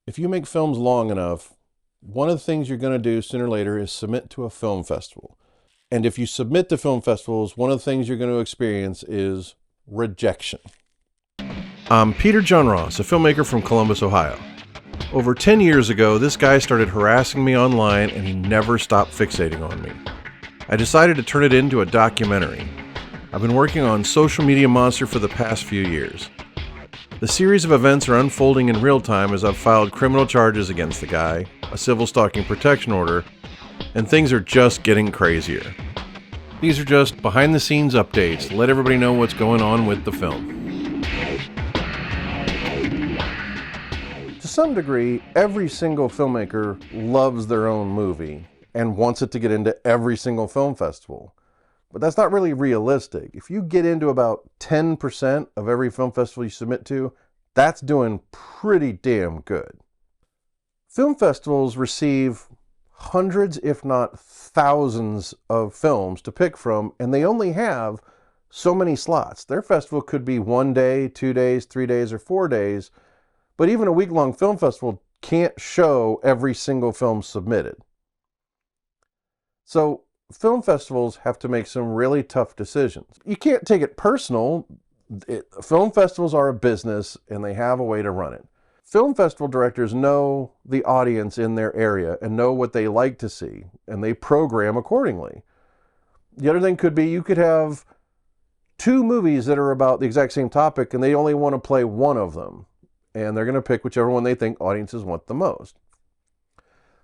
If you make films long enough, one of the things you're going to do sooner or later is submit to a film festival. And if you submit to film festivals, one of the things you're going to experience is rejection. I'm Peter John Ross, a filmmaker from Columbus, Ohio. Over 10 years ago, this guy started harassing me online and he never stopped fixating on me. I decided to turn it into a documentary. I've been working on Social Media Monster for the past few years. The series of events are unfolding in real time as I've filed criminal charges against the guy, a Civil Stalking Protection Order, and things are just getting crazier. These are just behind-the-scenes updates to let everybody know what's going on with the film. To some degree, every single filmmaker loves their own movie and wants it to get into every single film festival. But that's not really realistic. If you get into about 10% of every film festival you submit to, that's doing pretty damn good. Film festivals receive hundreds, if not thousands, of films to pick from, and they only have so many slots. Their festival could be 1 day, 2 days, 3 days, or 4 days, but even a week-long film festival can't show every single film submitted. So film festivals have to make some really tough decisions. You can't take it personal. Film festivals are a business and they have a way to run it. Film festival directors know the audience in their area and know what they like to see, and they program accordingly. The other thing could be you could have 2 movies that are about the exact same topic and they only want to play one of them, and they're going to pick whichever one they think audiences want the most.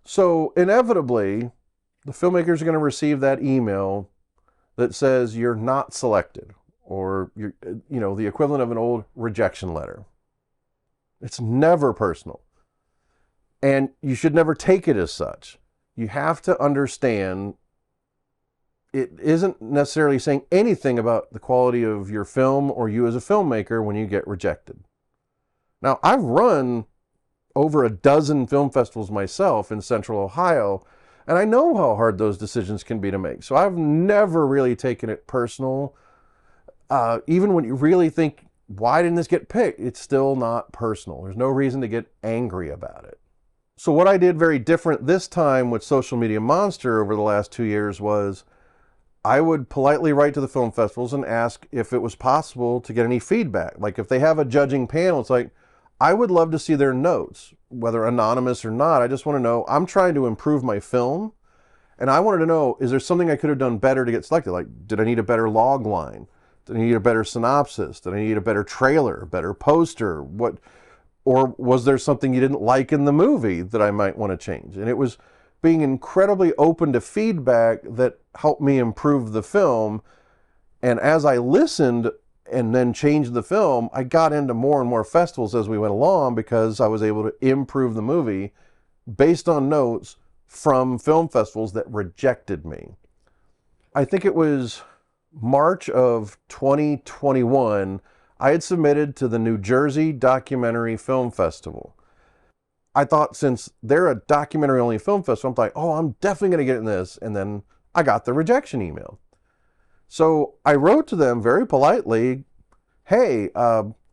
So inevitably, the filmmakers are going to receive that email that says you're not selected, or you're, the equivalent of an old rejection letter. It's never personal. And you should never take it as such. You have to understand it isn't necessarily saying anything about the quality of your film or you as a filmmaker when you get rejected. Now, I've run over a dozen film festivals myself in Central Ohio, and I know how hard those decisions can be to make. So I've never really taken it personal. Even when you really think, why didn't this get picked? It's still not personal. There's no reason to get angry about it. So what I did very different this time with Social Media Monster over the last 2 years was I would politely write to the film festivals and ask if it was possible to get any feedback. Like if they have a judging panel, it's like, I would love to see their notes, whether anonymous or not. I just want to know, I'm trying to improve my film, and I wanted to know, is there something I could have done better to get selected? Like, did I need a better log line? Did I need a better synopsis? Did I need a better trailer, a better poster? Or was there something you didn't like in the movie that I might want to change? And it was being incredibly open to feedback that helped me improve the film. And as I listened and then changed the film, I got into more and more festivals as we went along because I was able to improve the movie based on notes from film festivals that rejected me. I think it was March of 2021, I had submitted to the New Jersey Documentary Film Festival. I thought, since they're a documentary-only film festival, I'm like, oh, I'm definitely going to get in this. And then I got the rejection email. So I wrote to them very politely, hey,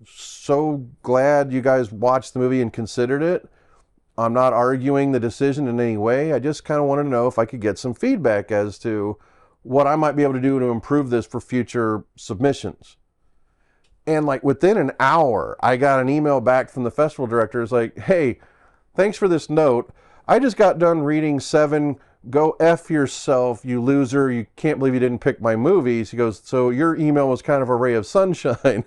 so glad you guys watched the movie and considered it. I'm not arguing the decision in any way. I just kind of wanted to know if I could get some feedback as to what I might be able to do to improve this for future submissions. And like within an hour, I got an email back from the festival director. It's like, hey, thanks for this note. I just got done reading 7 Go F Yourself, You Loser, You Can't Believe You Didn't Pick My Movies. He goes, so your email was kind of a ray of sunshine.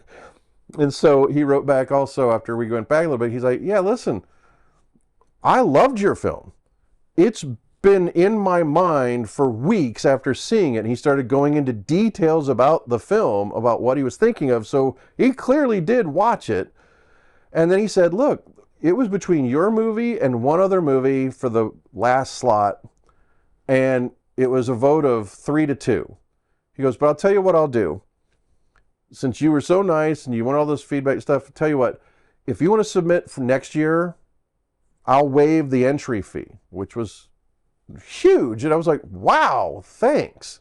And so he wrote back also after we went back a little bit. He's like, yeah, listen, I loved your film. It's been in my mind for weeks after seeing it. And he started going into details about the film, about what he was thinking of. So he clearly did watch it. And then he said, look, it was between your movie and one other movie for the last slot. And it was a vote of 3-2. He goes, but I'll tell you what I'll do. Since you were so nice and you want all this feedback stuff, I'll tell you what, if you want to submit for next year, I'll waive the entry fee, which was huge. And I was like, wow, thanks.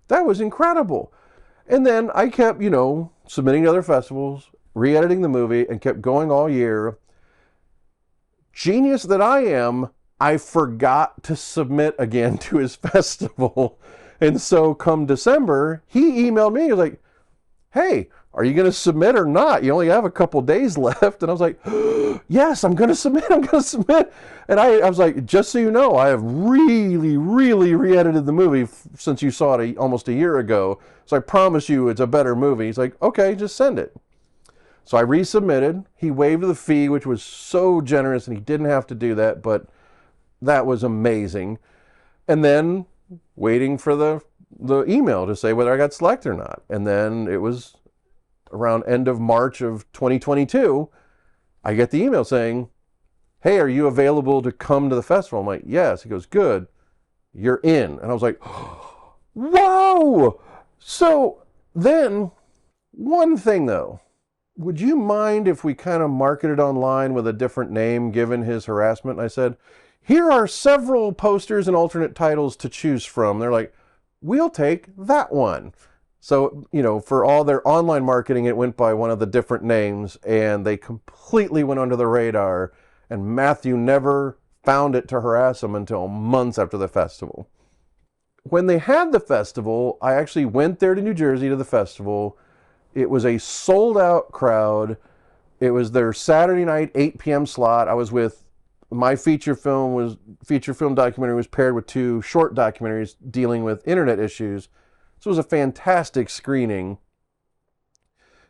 That was incredible. And then I kept, submitting to other festivals, re-editing the movie, and kept going all year. genius that I am, I forgot to submit again to his festival. And so come December, he emailed me. He was like, hey, are you going to submit or not? You only have a couple days left. And I was like, yes, I'm going to submit. I'm going to submit. And I was like, just so you know, I have really, really re-edited the movie since you saw it almost a year ago. So I promise you it's a better movie. He's like, okay, just send it. So I resubmitted. He waived the fee, which was so generous, and he didn't have to do that, but that was amazing. And then waiting for the email to say whether I got selected or not. And then it was around end of March of 2022, I get the email saying, hey, are you available to come to the festival? I'm like, yes. He goes, good, you're in. And I was like, whoa! So then, one thing though, would you mind if we kind of marketed online with a different name given his harassment? And I said, here are several posters and alternate titles to choose from. They're like, we'll take that one. So, you know, for all their online marketing, it went by one of the different names, and they completely went under the radar, and Matthew never found it to harass him until months after the festival. When they had the festival, I actually went there to New Jersey to the festival. It was a sold-out crowd. It was their Saturday night, 8 p.m. slot. I was with my feature film documentary was paired with 2 short documentaries dealing with internet issues. So it was a fantastic screening.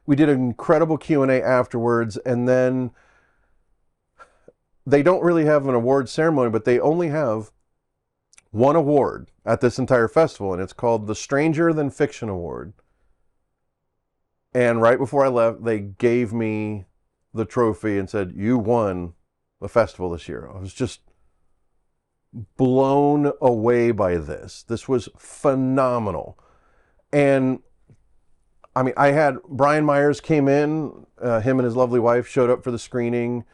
We did an incredible Q&A afterwards, and then they don't really have an award ceremony, but they only have one award at this entire festival, and it's called the Stranger Than Fiction Award. And right before I left, they gave me the trophy and said, you won the festival this year. I was just blown away by this. This was phenomenal. And I mean, I had Brian Myers came in, him and his lovely wife showed up for the screening.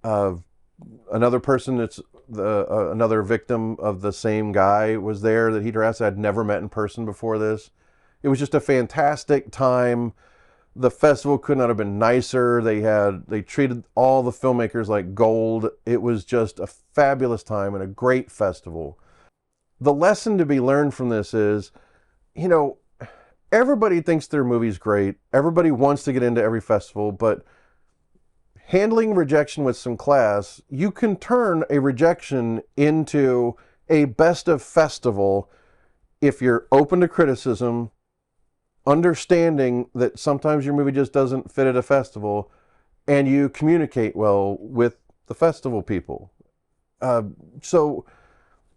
Another person that's another victim of the same guy was there that he'd harassed. I'd never met in person before this. It was just a fantastic time. The festival could not have been nicer. They treated all the filmmakers like gold. It was just a fabulous time and a great festival. The lesson to be learned from this is, you know, everybody thinks their movie's great. Everybody wants to get into every festival, but handling rejection with some class, you can turn a rejection into a best of festival if you're open to criticism, understanding that sometimes your movie just doesn't fit at a festival, and you communicate well with the festival people. So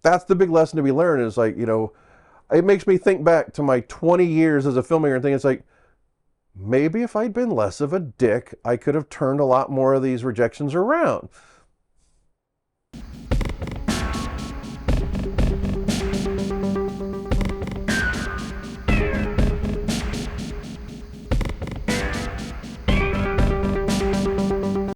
that's the big lesson to be learned, is like, you know, it makes me think back to my 20 years as a filmmaker and think it's like, maybe if I'd been less of a dick, I could have turned a lot more of these rejections around.